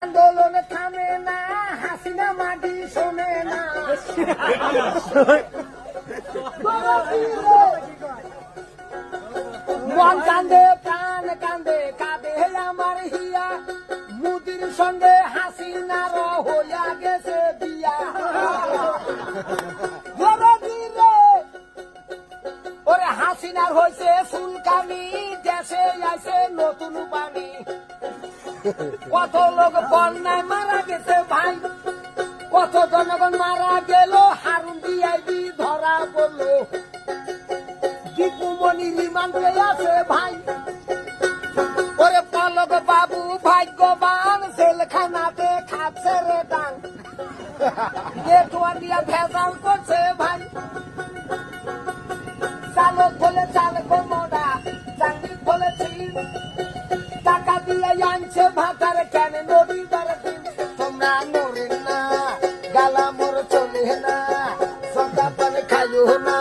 আন্দোলন থামে না, হাসিনা মাটি শোনে না। মন কান্দে প্রাণ কান্দে কাঁদে আমার হিয়া, মুদির সঙ্গে হাসিনার হইয়া গেছে বিয়া। ওরে হাসিনার হয়েছে ফুলকানি, দেশে আইছে নতুন পানি। কত লোক বন্যায় মারা গেছে ভাই, কত জনগণ মারা গেল, হারুন বিআইবি ধরা পড়লো, দীপুমণি রিমান্ডে আছে ভাই। ওরে পলক বাবু ভাগ্যবান, জেলখানাতে খাচ্ছে রে টান, নেটওয়ার্ক দিয়া ভেজাল করছে ভাই। চালক বলে চালক মোড়া, চাকরি বলেছি টাকা দিয়ে আনছে ভাতার, কেন নদীবার দিন তোমরা নড়েন না, গালা মোর চলে না, সদা পান খাইও না।